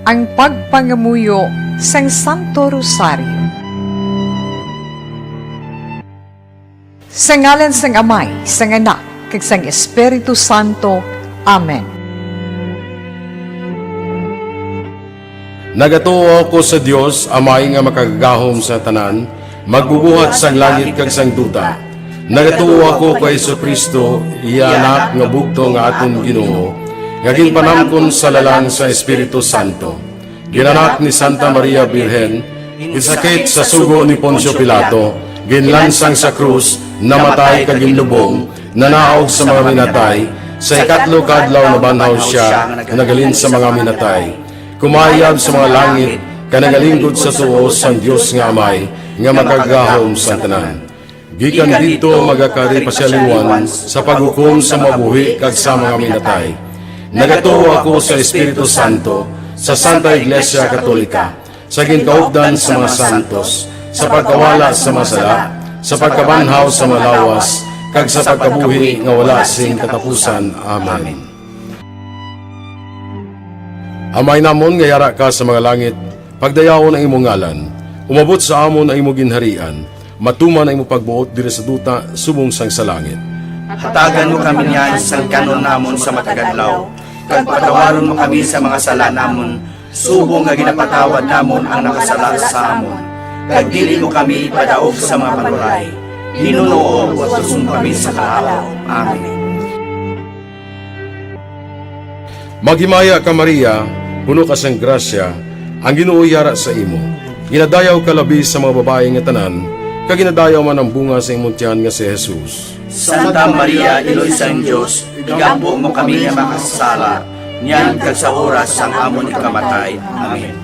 ang pagpangamuyo sang Santo Rosario. Sa ngalan sang Amay, sang Anak, kag sang Espiritu Santo. Amen. Nagatuo ako sa Dios, Amay nga makagagahom sa tanan, magbubuhat sang langit kag sang duta. Nagatuo ako kay Jesucristo, iya anak nga bugto nga aton Ginoo, nga ginpanamkon sa lalang sa Espiritu Santo. Ginanak ni Santa Maria Birhen, isakit sa sugo ni Poncio Pilato, ginlansang sa krus, namatay kag ginlubong, nanaog sa mga minatay, sa ikatlo kadlaw nabanhaw siya, nagalin sa mga minatay. Kumayab sa mga langit, kanagalingkod sa tuos sang Dios nga Amay, nga magagahom sa tanan. Gikan dito magakari pasyaliwan sa paghukom sa mabuhi kag sa mga minatay. Nagatuo ako sa Espiritu Santo, sa Santa Iglesia Katolika, sa ginkaupdan sa mga santos, sa pagkawala sa masala, sa pagkabanhaw sa malawas, kag sa pagkabuhi nga wala sing katapusan. Amen. Amay namon nga yara ka sa mga langit, pagdayawon ang imong ngalan, umabot sa amon ang imong ginharian, matuman ang imong pagbuot diri sa duta subong sang sa langit. Hatagan mo kami niyan sa kanon namon sa matagadlaw, kag patawaron mo kami sa mga sala namon, subong nga ginapatawad namon ang nakasala sa amon. Kag dili mo kami padaog sa mga panuray, hinunoo at tusong kami sa kaalaw. Amen. Maghimaya ka Maria, puno ka sang grasya, ang Ginoo yara sa imo. Ginadayaw ka labi sa mga babae nga tanan, kag ginadayaw man ang bunga sa imong tiyan nga si Jesus. Santa Maria, Iloy sang Diyos, igampo mo kami nga makasala, niyan kag sa oras sang amon ikamatay. Amen.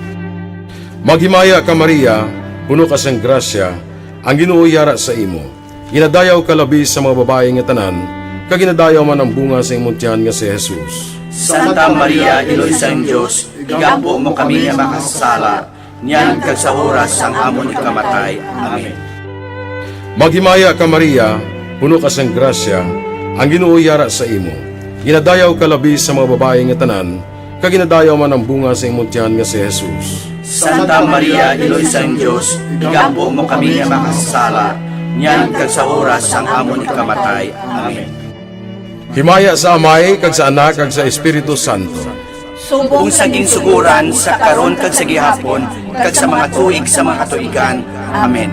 Maghimaya ka Maria, puno ka sang grasya, ang Ginoo yara sa imo. Ginadayaw ka labi sa mga babae nga tanan, kag ginadayaw man ang bunga sa imong tiyan nga si Jesus. Santa Maria, Iloy sang Diyos, igampo mo kami nga makasala, niyan kag sa oras sang amon ikamatay. Amen. Maghimaya ka Maria, puno ka sang grasya, ang Ginoo yara sa imo. Ginadayaw ka labi sa mga babae nga tanan, kag ginadayaw man ang bunga sa imong tiyan nga si Jesus. Santa Maria, Iloy sang Diyos, igampo mo kami nga makasala, niyan kag sa oras sang amon ikamatay. Amen. Himaya sa Amay, kag sa Anak, kag sa Espiritu Santo. Kung saging suguran sa karon kag sa gihapon, kag sa mga tuig sa mga katuigan. Amen.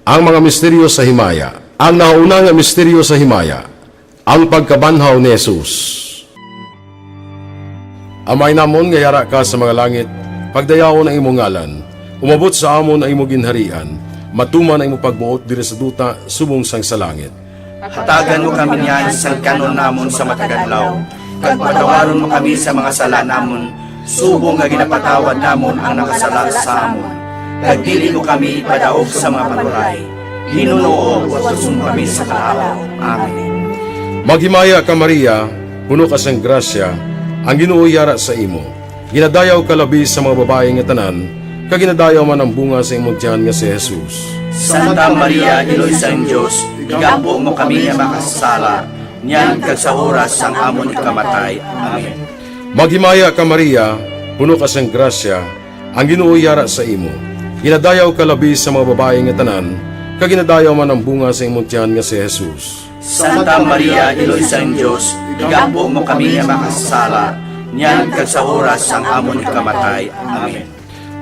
Ang mga misteryo sa Himaya. Ang nauna nga misteryo sa Himaya, ang pagkabanhaw ni Jesus. Amay namon nga yara ka sa mga langit, pagdayawon ang imong ngalan, umabot sa amon ang imong ginharian, matuman ang imong pagbuot diri sa duta subong sang sa langit. Hatagan mo kami niyan sa kanon namon sa matagadlaw, kag patawaron mo kami sa mga sala namon, subong nga ginapatawad namon ang nakasala sa amon. Kag dili mo kami padaog sa mga panuray, hinunoo at tusong kami sa kaalaw. Amen. Maghimaya ka Maria, puno ka sang grasya, ang Ginoo yara sa imo. Ginadayaw ka labi sa mga babae nga tanan, kag ginadayaw man ang bunga sa imong tiyan nga si Jesus. Santa Maria, Iloy sang Diyos, igampo mo kami nga makasala, niyan kag sa oras sang amon ikamatay. Amen. Maghimaya ka Maria, puno ka sang grasya, ang Ginoo yara sa imo. Ginadayaw ka labi sa mga babae nga tanan, kag ginadayaw man ang bunga sa imong tiyan nga si Jesus. Santa Maria, Iloy sang Diyos, igampo mo kami nga makasala, niyan kag sa oras sang amon ikamatay. Amen.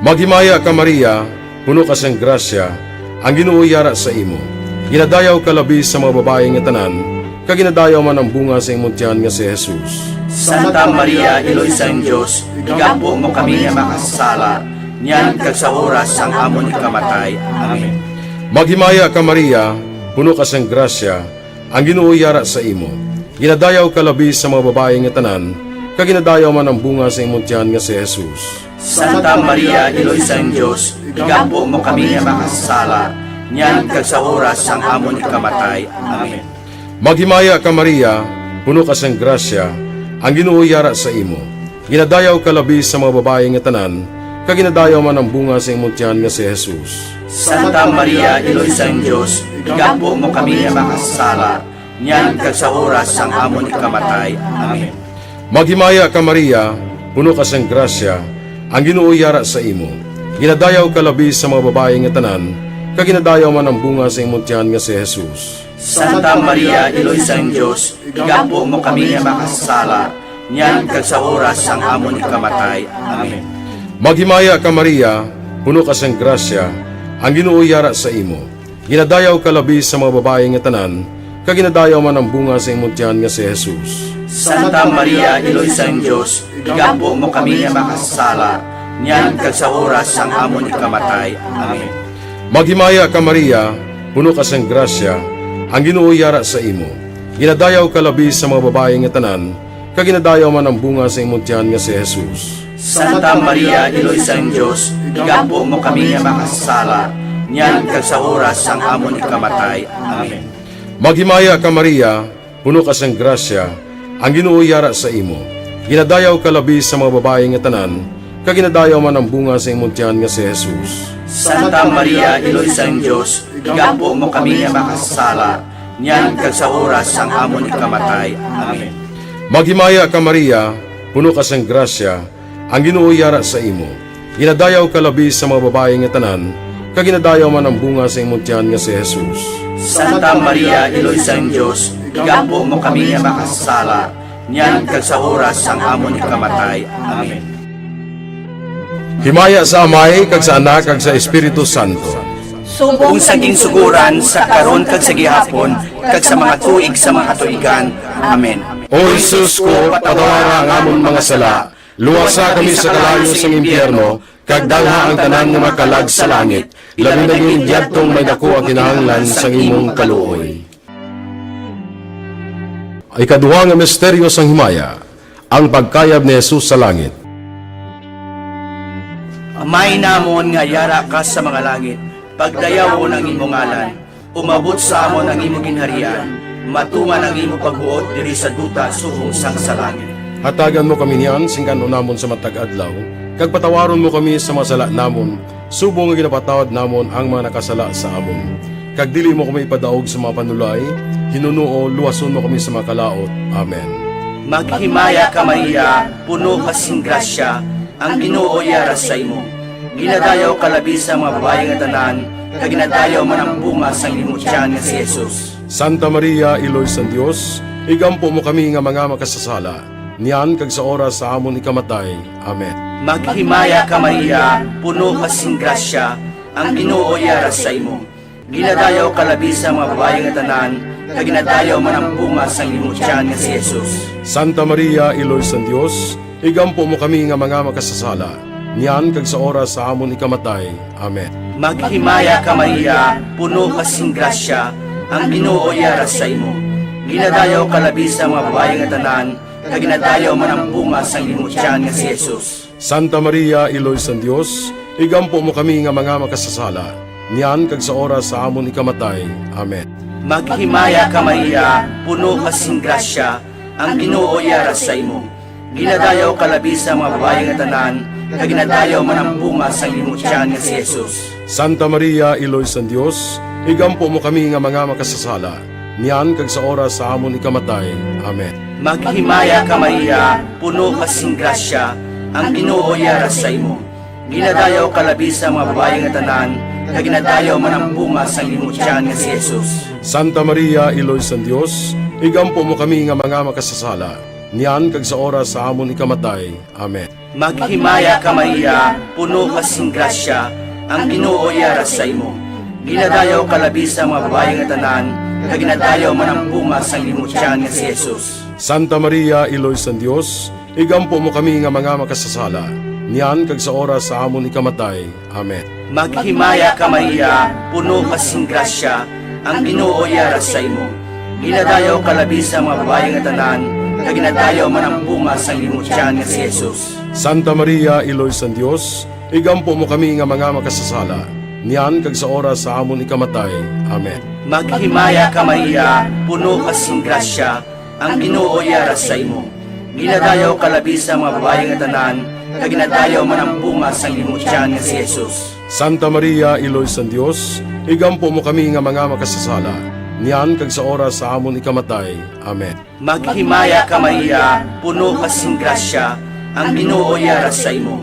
Maghimaya ka Maria, puno ka sang grasya, ang Ginoo yara sa imo. Ginadayaw ka labi sa mga babae nga tanan, kag ginadayaw man ang bunga sa imong tiyan nga si Jesus. Santa Maria, Iloy sang Diyos, igampo mo kami nga makasala, niyan kag sa oras sang amon ikamatay. Amen. Maghimaya ka Maria, puno ka sang grasya, ang Ginoo yara sa imo. Ginadayaw ka labi sa mga babae nga tanan, kag ginadayaw man ang bunga sa imong tiyan nga si Jesus. Santa Maria, Iloy sang Diyos, igampo mo kami nga makasala, niyan kag sa oras sang amon ikamatay. Amen. Maghimaya ka Maria, puno ka sang grasya, ang Ginoo yara sa imo. Ginadayaw ka labi sa mga babae nga tanan, kag ginadayaw man ang bunga sa imong tiyan nga si Jesus. Santa Maria, Iloy sang Diyos, igampo mo kami nga makasala, niyan kag sa oras sang amon ikamatay. Amen. Maghimaya ka Maria, puno ka sang grasya, ang Ginoo yara sa imo. Ginadayaw ka labi sa mga babae nga tanan, kag ginadayaw man ang bunga sa imong tiyan nga si Jesus. Santa Maria, Iloy sang Diyos, igampo mo kami nga makasala, niyan kag sa oras sang amon ikamatay. Amen. Maghimaya ka Maria, puno ka sang grasya, ang Ginoo yara sa imo. Ginadayaw ka labi sa mga babae nga tanan, kag ginadayaw man ang bunga sa imong tiyan nga si Jesus. Santa Maria, Iloy sang Diyos, igampo mo kami nga makasala, niyan kag sa oras sang amon ikamatay. Amen. Maghimaya ka Maria, puno ka sang grasya, ang Ginoo yara sa imo. Ginadayaw ka labi sa mga babae nga tanan, kag ginadayaw man ang bunga sa imong tiyan nga si Jesus. Santa Maria, Iloy sang Diyos, igampo mo kami nga makasala, niyan kag sa oras sang amon ikamatay. Amen. Maghimaya ka Maria, puno ka sang grasya, ang Ginoo yara sa imo. Ginadayaw ka labi sa mga babae nga tanan, kag ginadayaw man ang bunga sa imong tiyan nga si Jesus. Santa Maria, Iloy sang Diyos, igampo mo kami nga makasala, niyan kag sa oras sang amon ikamatay. Amen. Maghimaya ka Maria, puno ka sang grasya, ang Ginoo yara sa imo. Ginadayaw ka labi sa mga babae nga tanan, kag ginadayaw man ang bunga sa imong tiyan nga si Jesus. Santa Maria, Iloy sang Diyos, igampo mo kami nga makasala, niyan kag sa oras sang amon ikamatay. Amen. Himaya sa Amay, kag sa Anak, kag sa Espiritu Santo. Kung saging suguran sa karon kag sa gihapon, kag sa mga tuig sa mga katuigan. Amen. O Jesus ko, patawara ang amon mga sala, luwasa kami sa kalayo sa impyerno, kag dalha ang tanan nga makalag sa langit, labi na yung diyadtong may dako ang kinahanglan sa imong kaluoy. Ikaduha nga misteryo sang himaya, ang pagkayab ni Jesus sa langit. Amay namon nga yara ka sa mga langit, pagdayaw ang imong ngalan, umabot sa amon ang imong ginharian, matuman ang imong pagbuot diri sa duta subong sang sa langit. Hatagan mo kami niyan, singkano namon sa matag adlaw, kag patawaron mo kami sa mga sala namon, subong nga ginapatawad namon ang mga nakasala sa amon. Kag dili mo kami ipadaog sa mga panulay, hinunuo, luwason mo kami sa mga kalaot. Amen. Maghimaya ka Maria, puno ka sing grasya, ang Ginoo yara sa imo. Ginadayaw ka labi sa mga babae nga tanan, kag ginadayaw man ang bunga sang imong tiyan nga si Jesus. Santa Maria, Iloy sang Dios, igampo mo kami nga mga makasasala, niyan kag sa oras sa amon ikamatay. Amen. Maghimaya ka Maria, puno ka sing grasya, ang Ginoo yara sa imo. Ginadayaw ka labi sa mga babae nga tanan, kag ginadayaw man ang bunga sang imong tiyan nga si Jesus. Santa Maria, Iloy sang Dios, igampo mo kami nga mga makasasala, niyan kag sa oras sa amon ikamatay. Amen. Maghimaya ka Maria, puno ka sing grasya, ang Ginoo yara sa imo. Ginadayaw ka labi sa mga babae nga tanan, kag ginadayaw man ang bunga sang imong tiyan nga si Jesus. Santa Maria, Iloy sang Dios, igampo mo kami nga mga makasasala, niyan kag sa oras sa amon ikamatay. Amen. Maghimaya ka Maria, puno ka sing grasya, ang Ginoo yara sa imo. Ginadayaw ka labi sa mga babae nga tanan, kag ginadayaw man ang bunga sang imong tiyan nga si Jesus. Santa Maria, Iloy sang Dios, igampo mo kami nga mga makasasala, niyan kag sa oras sa amon ikamatay. Amen. Maghimaya ka Maria, puno ka sing grasya, ang Ginoo yara sa imo. Ginadayaw ka labi sa mga babae nga tanan, kag ginadayaw man ang bunga sang imong tiyan nga si Jesus. Santa Maria, Iloy sang Dios, igampo mo kami nga mga makasasala, niyan kag sa oras sa amon ikamatay. Amen. Maghimaya ka Maria, puno ka sing grasya, ang Ginoo yara sa imo. Ginadayaw ka labi sa mga babae nga tanan, kag ginadayaw man ang bunga sang imong tiyan nga si Jesus. Santa Maria, Iloy sang Dios, igampo mo kami nga mga makasasala, niyan kag sa oras sa amon ikamatay. Amen. Maghimaya ka Maria, puno ka sing grasya, ang Ginoo yara sa imo. Ginadayaw ka labi sa mga babae nga tanan, kag ginadayaw man ang bunga sang imong tiyan nga si Jesus. Santa Maria, Iloy sang Dios, igampo mo kami nga mga makasasala, niyan kag sa oras sa amon ikamatay. Amen. Maghimaya ka Maria, puno ka sing grasya, ang Ginoo yara sa imo. Ginadayaw ka labi sa mga babae nga tanan, kag ginadayaw man ang bunga sang imong tiyan nga si Jesus. Santa Maria, Iloy sang Dios, igampo mo kami nga mga makasasala, niyan kag sa oras sa amon ikamatay. Amen. Maghimaya ka Maria, puno ka sing grasya, ang Ginoo yara sa imo.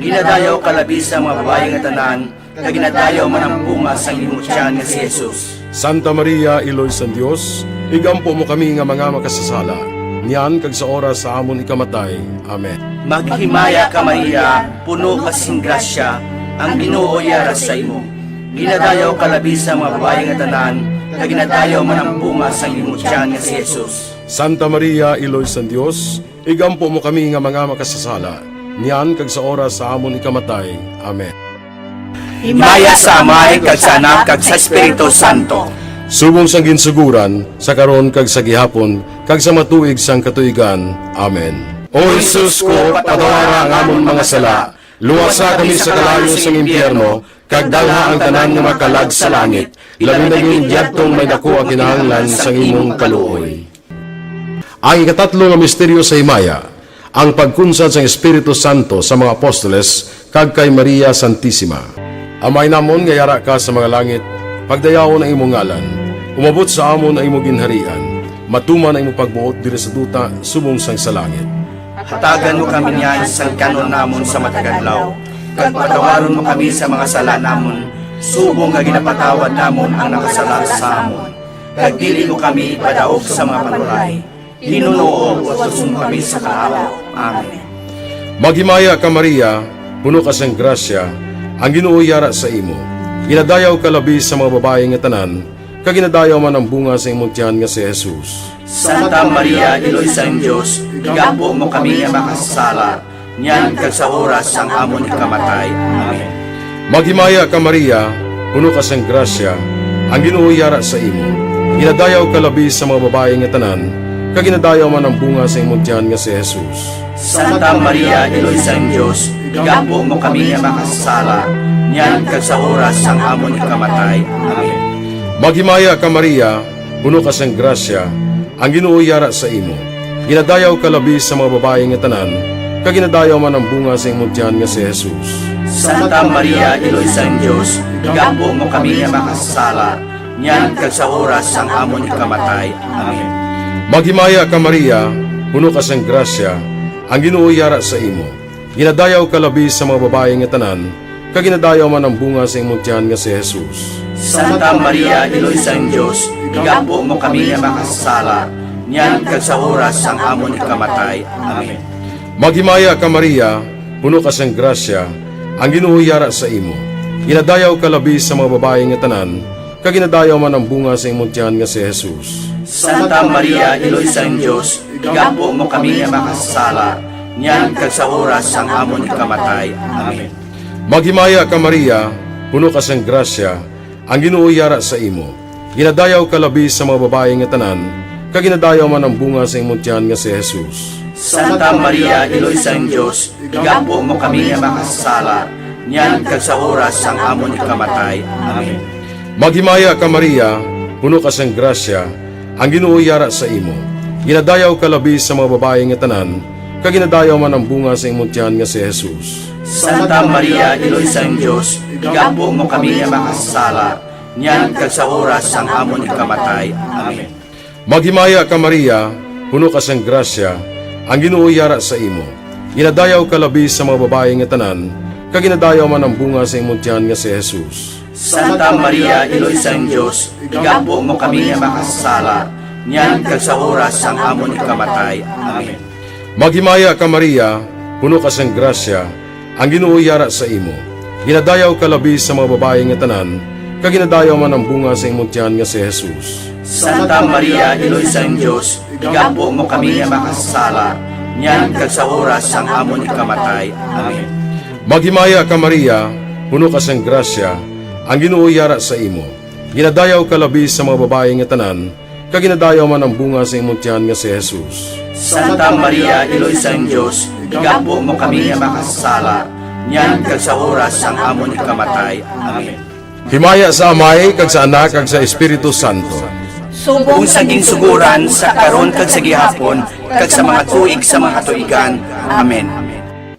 Ginadayaw kalabi sa mga babae nga tanan, kag ginadayaw man ang bunga sa imong tiyan nga si Jesus. Santa Maria, Iloy sa Dios, igampo mo kami nga mga makasasala, niyan kag sa oras sa amon ikamatay. Amen. Maghimaya ka Maria, puno ka sing grasya, ang Ginoo yara sa imo. Ginadayaw kalabi sa mga babae nga tanan, kag ginadayaw man ang bunga sa imong tiyan nga si Jesus. Santa Maria, Iloy sa Dios, igampo mo kami nga mga makasasala, niyan kag sa oras sa amon ikamatay. Amen. Himaya sa Amay, kag sa Anak, kag sa Espiritu Santo. Subong sang ginsuguran, sa karon kag sa gihapon, kag sa matuig sang katuigan. Amen. O Jesus ko, patawara ang amon mga sala, luwasa kami sa kalayo sang impyerno, kag dalha ang tanan nga makalag sa langit, labi na yung diyadtong may dako ang kinahanglan sang imong kaluoy. Ang ikatatlo nga misteryo sa himaya, ang pagkunsad sang Espiritu Santo sa mga apostoles, kag kay Maria Santissima. Amay namon nga yara ka sa mga langit, pagdayawon ang imong ngalan, umabot sa amon ang imong ginharian, matuman ang imong pagbuot diri sa duta, subong sang sa langit. Hatagan mo kami niyan sa kanon namon sa matagadlaw, kag patawaron mo kami sa mga sala namon, subong nga ginapatawad namon ang nakasala sa amon. Kag dili mo kami ipadaog sa mga panuray, hinunuo at susong kami sa kahawa. Amen. Maghimaya ka Maria, puno ka sang grasya, ang Ginoo yara sa imo. Ginadayaw ka labi sa mga babae nga tanan, kag ginadayaw man ang bunga sa imong tiyan nga si Jesus. Santa Maria, Iloy sa Diyos, igampo mo kami nga makasala, niyan kag sa oras sang amon ikamatay. Amen. Maghimaya ka Maria, puno ka sang grasya, ang Ginoo yara sa imo. Ginadayaw ka labi sa mga babae nga tanan, kag ginadayaw man ang bunga sa imong tiyan nga si Jesus. Santa Maria, Iloy sa Diyos, igampo mo kami nga makasala, niyan kag sa oras sang amon ikamatay. Amen. Maghimaya ka Maria, puno ka sang grasya, ang Ginoo yara sa imo. Ginadayaw ka labi sa mga babae nga tanan, kag ginadayaw man ang bunga sa imong tiyan nga si Jesus. Santa Maria, Iloy sa Diyos, igampo mo kami nga makasala, niyan kag sa oras sang amon ikamatay. Amen. Maghimaya ka Maria, puno ka sang grasya, ang Ginoo yara sa imo. Ginadayaw ka labi sa mga babae nga tanan, kag ginadayaw man ang bunga sa imong tiyan nga si Jesus. Santa Maria, Iloy sa Diyos, igampo mo kami nga makasala, niyan kag sa oras sang amon ikamatay. Amen. Maghimaya ka Maria, puno ka sang grasya, ang Ginoo yara sa imo. Ginadayaw ka labi sa mga babae nga tanan, kag ginadayaw man ang bunga sa imong tiyan nga si Jesus. Santa Maria, Iloy sa Diyos, igampo mo kami nga makasala, niyan kag sa oras sang amon ikamatay. Amen. Maghimaya ka Maria, puno ka sang grasya, ang Ginoo yara sa imo. Ginadayaw ka labi sa mga babae nga tanan, kag ginadayaw man ang bunga sa imong tiyan nga si Jesus. Santa Maria, Iloy sa Diyos, igampo mo kami nga makasala, niyan kag sa oras sang amon ikamatay. Amen. Maghimaya ka Maria, puno ka sang grasya, ang Ginoo yara sa imo. Ginadayaw ka labi sa mga babae nga tanan, kag ginadayaw man ang bunga sa imong tiyan nga si Jesus. Santa Maria, Iloy sa Diyos, igampo mo kami nga makasala, niyan kag sa oras sang amon ikamatay. Amen. Maghimaya ka Maria, puno ka sang grasya, ang Ginoo yara sa imo. Ginadayaw ka labi sa mga babae nga tanan, kag ginadayaw man ang bunga sa imong tiyan nga si Jesus. Santa Maria, Iloy sa Diyos, igampo mo kami nga makasala, niyan kag sa oras sang amon ikamatay. Amen. Maghimaya ka Maria, puno ka sang grasya, ang Ginoo yara sa imo. Ginadayaw ka labi sa mga babae nga tanan, kag ginadayaw man ang bunga sa imong tiyan nga si Jesus. Santa Maria, Iloy sa Diyos, igampo mo kami nga makasala, niyan kag sa oras sang amon ikamatay. Amen. Maghimaya ka Maria, puno ka sang grasya, ang Ginoo yara sa imo. Ginadayaw ka labi sa mga babae nga tanan, kag ginadayaw man ang bunga sa imong tiyan nga si Jesus. Santa Maria, Iloy sa Diyos, igampo mo kami nga makasala, niyan kag sa oras sang amon ikamatay. Amen. Himaya sa Amay, kag sa Anak, kag sa Espiritu Santo. Kung sa ginsuguran, sa karon kag sa gihapon, kag sa mga tuig sa mga katuigan. Amen.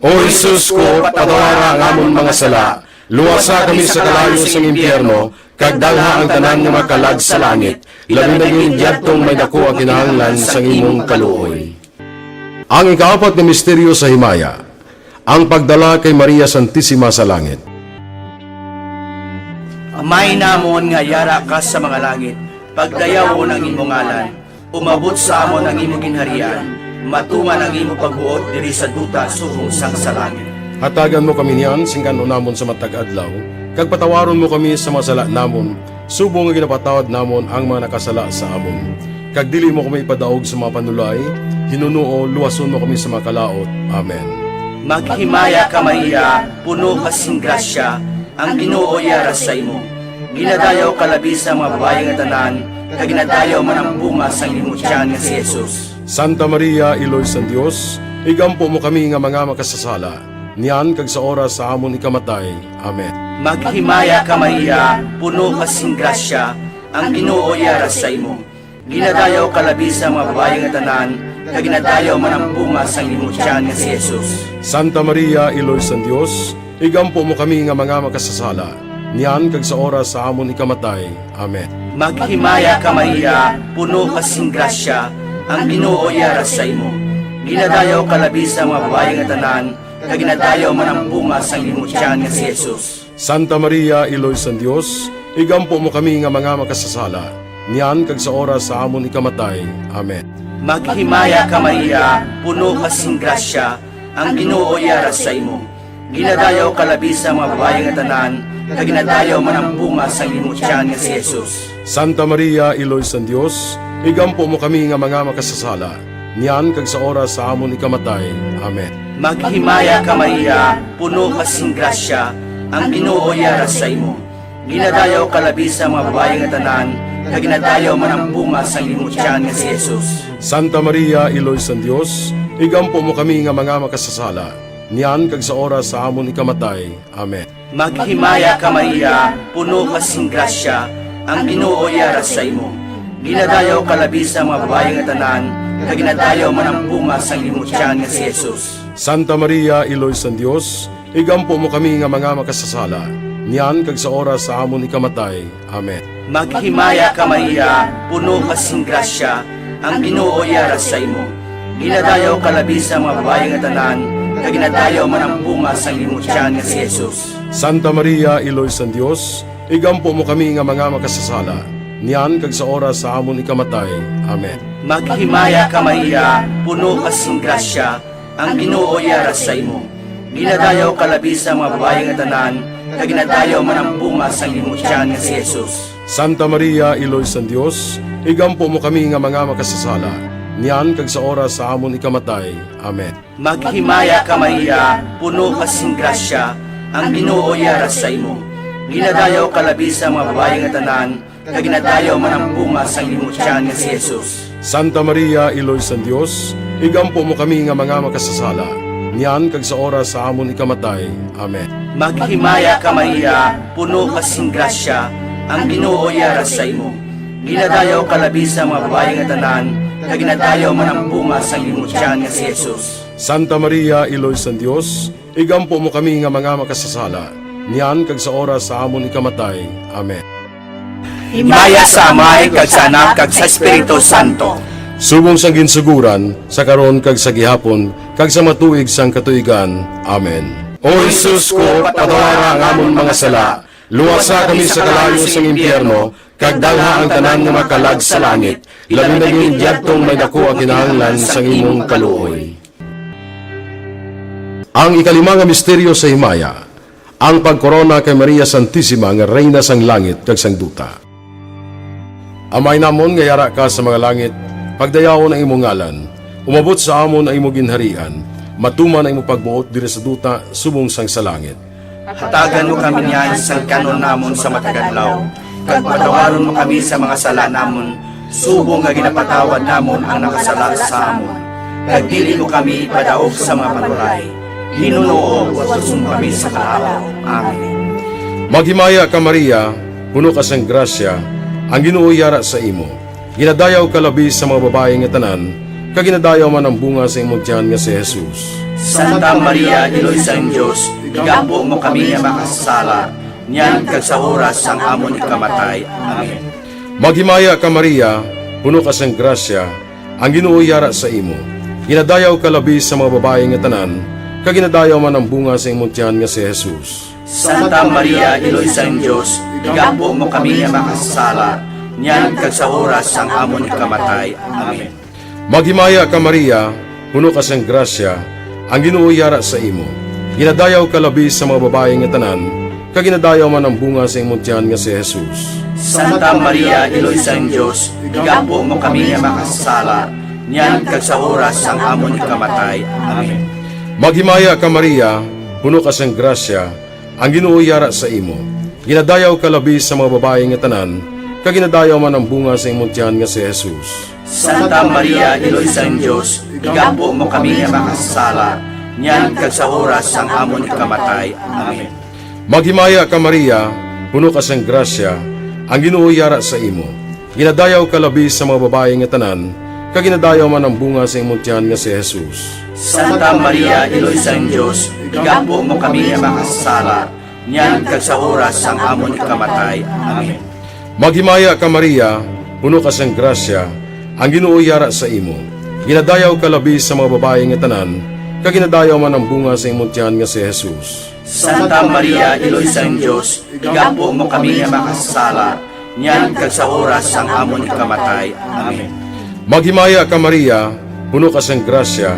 O Jesus ko, patawara ang amon mga sala, luwasa kami sa kalayo sang impyerno, kag dalha ang tanan nga makalag sa langit, labi na yung diyadtong may dako ang kinahanglan sang imong kaluoy. Ang ikaapat na misteryo sa himaya, ang pagdala kay Maria Santissima sa langit. Amay namon nga yara ka sa mga langit, pagdayaw ng imong ngalan, umabot sa amon ang imong ginharian, matuman ang imong pagbuot diri sa duta subong sang sa langit. Hatagan mo kami niyan, singkano namon sa matag adlaw, kag patawaron mo kami sa mga sala namon, subong nga ginapatawad namon ang mga nakasala sa amon. Kag dili mo kami ipadaog sa mga panulay, hinunuo, luwason mo kami sa mga kalaot. Amen. Maghimaya ka Maria, puno ka sing grasya, ang Ginoo yara sa imo. Ginadayaw ka labi sa mga babae nga tanan, kag ginadayaw man ang bunga sang imong tiyan nga si Jesus. Santa Maria, Iloy sang Dios, igampo mo kami nga mga makasasala, niyan kag sa oras sa amon ikamatay. Amen. Maghimaya ka Maria, puno ka sing grasya, ang Ginoo yara sa imo. Ginadayaw ka labi sa mga babae nga tanan, kag ginadayaw man ang bunga sang imong tiyan nga si Jesus. Santa Maria, Iloy sang Dios, igampo mo kami nga mga makasasala, niyan kag sa oras sa amon ikamatay. Amen. Maghimaya ka Maria, puno ka sing grasya, ang Ginoo yara sa imo. Ginadayaw ka labi sa mga babae nga tanan, kag ginadayaw man ang bunga sang imong tiyan nga si Jesus. Santa Maria, Iloy sang Dios, igampo mo kami nga mga makasasala, niyan kag sa oras sa amon ikamatay. Amen. Maghimaya ka Maria, puno ka sing grasya, ang Ginoo yara sa imo. Ginadayaw ka labi sa mga babae nga tanan, kag ginadayaw man ang bunga sang imong tiyan nga si Jesus. Santa Maria, Iloy sang Dios, igampo mo kami nga mga makasasala, niyan kag sa oras sa amon ikamatay. Amen. Maghimaya ka Maria, puno ka sing grasya, ang Ginoo yara sa imo. Ginadayaw ka labi sa mga babae nga tanan, kag ginadayaw man ang bunga sang imong tiyan nga si Jesus. Santa Maria, Iloy sang Dios, igampo mo kami nga mga makasasala, niyan kag sa oras sa amon ikamatay. Amen. Maghimaya ka Maria, puno ka sing grasya, ang Ginoo yara sa imo. Ginadayaw ka labi sa mga babae nga tanan, kag ginadayaw man ang bunga sang imong tiyan nga si Jesus. Santa Maria, Iloy sang Dios, igampo mo kami nga mga makasasala, niyan kag sa oras sa amon ikamatay. Amen. Maghimaya ka Maria, puno ka sing grasya, ang Ginoo yara sa imo. Ginadayaw ka labi sa mga babae nga tanan, kag ginadayaw man ang bunga sang imong tiyan nga si Jesus. Santa Maria, Iloy sang Dios, igampo mo kami nga mga makasasala, niyan kag sa oras sa amon ikamatay. Amen. Maghimaya ka Maria, puno ka sing grasya, ang Ginoo yara sa imo. Ginadayaw ka labi sa mga babae nga tanan, kag ginadayaw man ang bunga sang imong tiyan nga si Jesus. Santa Maria, Iloy sang Dios, igampo mo kami nga mga makasasala, niyan kag sa oras sa amon ikamatay. Amen. Maghimaya ka Maria, puno ka sing grasya, ang Ginoo yara sa imo. Ginadayaw ka labi sa mga babae nga tanan, kag ginadayaw man ang bunga sang imong tiyan nga si Jesus. Santa Maria, Iloy sang Dios, igampo mo kami nga mga makasasala, niyan kag sa oras sa amon ikamatay. Amen. Maghimaya ka Maria, puno ka sing grasya, ang Ginoo yara sa imo. Ginadayaw ka labi sa mga babae nga tanan, kag ginadayaw man ang bunga sang imong tiyan nga si Jesus. Santa Maria, Iloy sang Dios, igampo mo kami nga mga makasasala, niyan kag sa oras sa amon ikamatay. Amen. Himaya sa Amay, kag sa Anak, kag sa Espiritu Santo. Subong sang ginsuguran, sa karon kag sa gihapon, kag sa matuig sang katuigan. Amen. O Jesus ko, patawara ang amon mga sala, luwasa kami sa kalayo sang impyerno, kag dalha ang tanan nga makalag sa langit, labi na yung diyadtong may dako ang kinahanglan sang imong kaluoy. Ang ikalima nga misteryo sa himaya, ang pagkorona kay Maria Santissima nga reyna sang langit kag sang duta. Amay namon nga yara ka sa mga langit, pagdayawon ang imong ngalan, umabot sa amon ang imong ginharian, matuman ang imong pagbuot diri sa duta subong sang sa langit. Hatagan mo kami niyan sa kanon namon sa matagadlaw, kag patawaron mo kami sa mga sala namon, subong nga ginapatawad namon ang nakasala sa amon. Kag dili mo kami ipadaog sa mga panulay, hinunuo wasun kami sa kalaw. Amen. Maghimaya ka Maria, puno ka sang grasya, ang Ginoo yara sa imo. Ginadayaw ka labi sa mga babae nga tanan, kag ginadayaw man ang bunga sa imong tiyan nga si Jesus. Santa Maria, Iloy sang Dios, igampo mo kami nga makasala, niyan kag sa oras sang amon ikamatay. Amen. Maghimaya ka Maria, puno ka sang grasya, ang Ginoo yara sa imo. Ginadayaw ka labi sa mga babae nga tanan, kag ginadayaw man ang bunga sa imong tiyan nga si Jesus. Santa Maria, Iloy sang Diyos, igampo mo kami nga makasala, niyan kag sa oras sang amon ikamatay. Amen. Maghimaya ka Maria, puno ka sang grasya, ang Ginoo yara sa imo. Ginadayaw ka labi sa mga babae nga tanan, kag ginadayaw man ang bunga sa imong tiyan nga si Jesus. Santa Maria, Iloy sang Diyos, igampo mo kami nga makasala, niyan kag sa oras sang amon ikamatay. Amen. Maghimaya ka Maria, puno ka sang grasya, ang Ginoo yara sa imo. Ginadayaw ka labi sa mga babae nga tanan, kag ginadayaw man ang bunga sa imong tiyan nga si Jesus. Santa Maria, Iloy sang Diyos, igampo mo kami nga makasala, niyan kag sa oras sang amon ikamatay. Amen. Maghimaya ka Maria, puno ka sang grasya, ang Ginoo yara sa imo. Ginadayaw ka labi sa mga babae nga tanan, kag ginadayaw man ang bunga sa imong tiyan nga si Jesus. Santa Maria, Iloy sang Diyos, igampo mo kami nga makasala, niyan kag sa oras sang amon ikamatay. Amen. Maghimaya ka Maria, puno ka sang grasya, ang Ginoo yara sa imo. Ginadayaw ka labi sa mga babae nga tanan, kag ginadayaw man ang bunga sa imong tiyan nga si Jesus. Santa Maria, Iloy sang Diyos, igampo mo kami nga makasala, niyan kag sa oras sang amon ikamatay. Amen. Maghimaya ka Maria, puno ka sang grasya,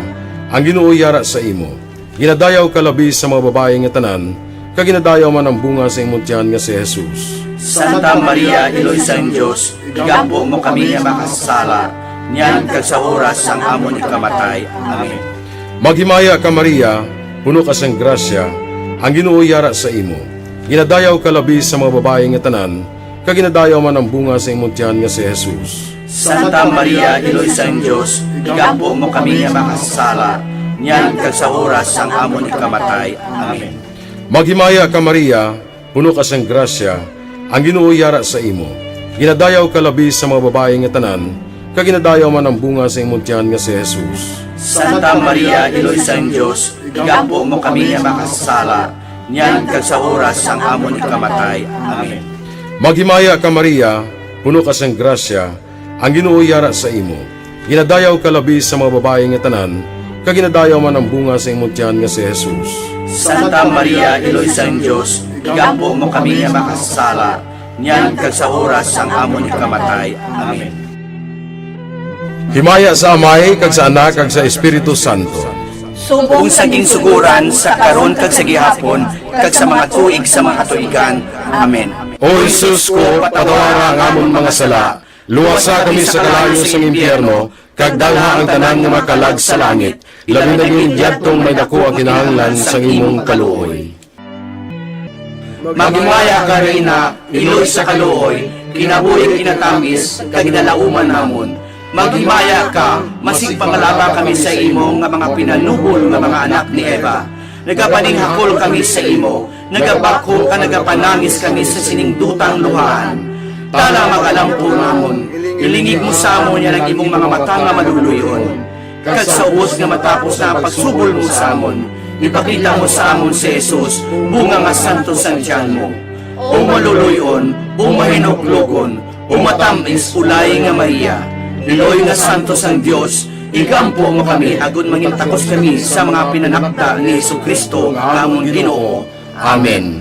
ang Ginoo yara sa imo. Ginadayaw ka labi sa mga babae nga tanan, kag ginadayaw man ang bunga sa imong tiyan nga si Jesus. Santa Maria, Iloy sang Diyos, igampo mo kami nga makasala, niyan kag sa oras sang amon ikamatay. Amen. Maghimaya ka Maria, puno ka sang grasya, ang Ginoo yara sa imo. Ginadayaw ka labi sa mga babae nga tanan, kag ginadayaw man ang bunga sa imong tiyan nga si Jesus. Santa Maria, Iloy sang Diyos, igampo mo kami nga makasala, niyan kag sa oras sang amon ikamatay. Amen. Maghimaya ka Maria, puno ka sang grasya, ang Ginoo yara sa imo. Ginadayaw ka labi sa mga babae nga tanan, kag ginadayaw man ang bunga sa imong tiyan nga si Jesus. Santa Maria, Iloy sang Diyos, igampo mo kami nga makasala, niyan kag sa oras sang amon ikamatay. Amen. Maghimaya ka Maria, puno ka sang grasya, ang Ginoo yara sa imo. Ginadayaw ka labi sa mga babae nga tanan, kag ginadayaw man ang bunga sa imong tiyan nga si Jesus. Santa Maria, Iloy sang Diyos, igampo mo kami nga makasala, niyan kag sa oras sang amon ikamatay. Amen. Himaya sa Amay, kag sa Anak, kag sa Espiritu Santo. Subong saging suguran sa karon kag sa gihapon, kag sa mga tuig sa mga tuigan. Amen. O Jesus ko, patawara ang amon mga sala, luwasa kami sa kalayo sa impyerno, kag dalha ang tanan nga makalag sa langit, labi na yung diyadtong may dako ang kinahanglan sa imong kaluoy. Magimaya ka Reyna, Iloy sa kaluoy, kinabuhing kinatamis, kag ginalauman namon. Maghimaya ka, masig pangalaba kami sa imo nga mga pinanuhol nga mga anak ni Eva. Nagapaninghakol kami sa imo, nagabako ka nagapanangis kami sa siningdutang luhaan. Tala magalampo namon, ilingig mo sa amon yan ang imong mga mata nga maluluyon. Kag sa ubos nga matapos na ang pagsubol mo sa amon, ipakita mo sa amon si Jesus, bunga nga santo sang tiyan mo. O maluluyon, o mahinuklugon, o matamis ulay nga Maria, Iloy nga santo sang Dios, igampo mo kami agon mangintakos kami sa mga pinanakda ni Jesucristo nga amon Ginoo. Amen.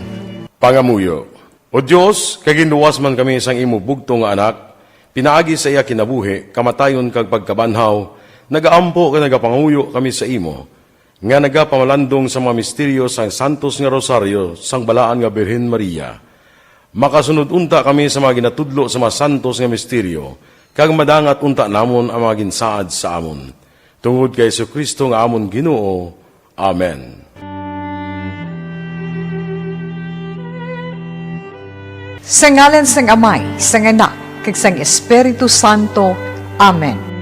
Pangamuyo. O Diyos, kay ginuwas man kami sang imo bugto nga anak, pinaagi sa iya kinabuhi, kamatayon kag pagkabanhaw, nagaampo ka nagapanguyo kami sa imo, nga nagapamalandong sa mga misteryo sang santos nga rosaryo sang balaan nga Birhen Maria. Makasunod unta kami sa mga ginatudlo sa mga santos nga misteryo, kag madangat unta namon ang mga ginsaad sa amon. Tungod kay Jesucristo nga amon Ginoo. Amen. Sa ngalan sang Amay, sang Anak, kag sang Espiritu Santo. Amen.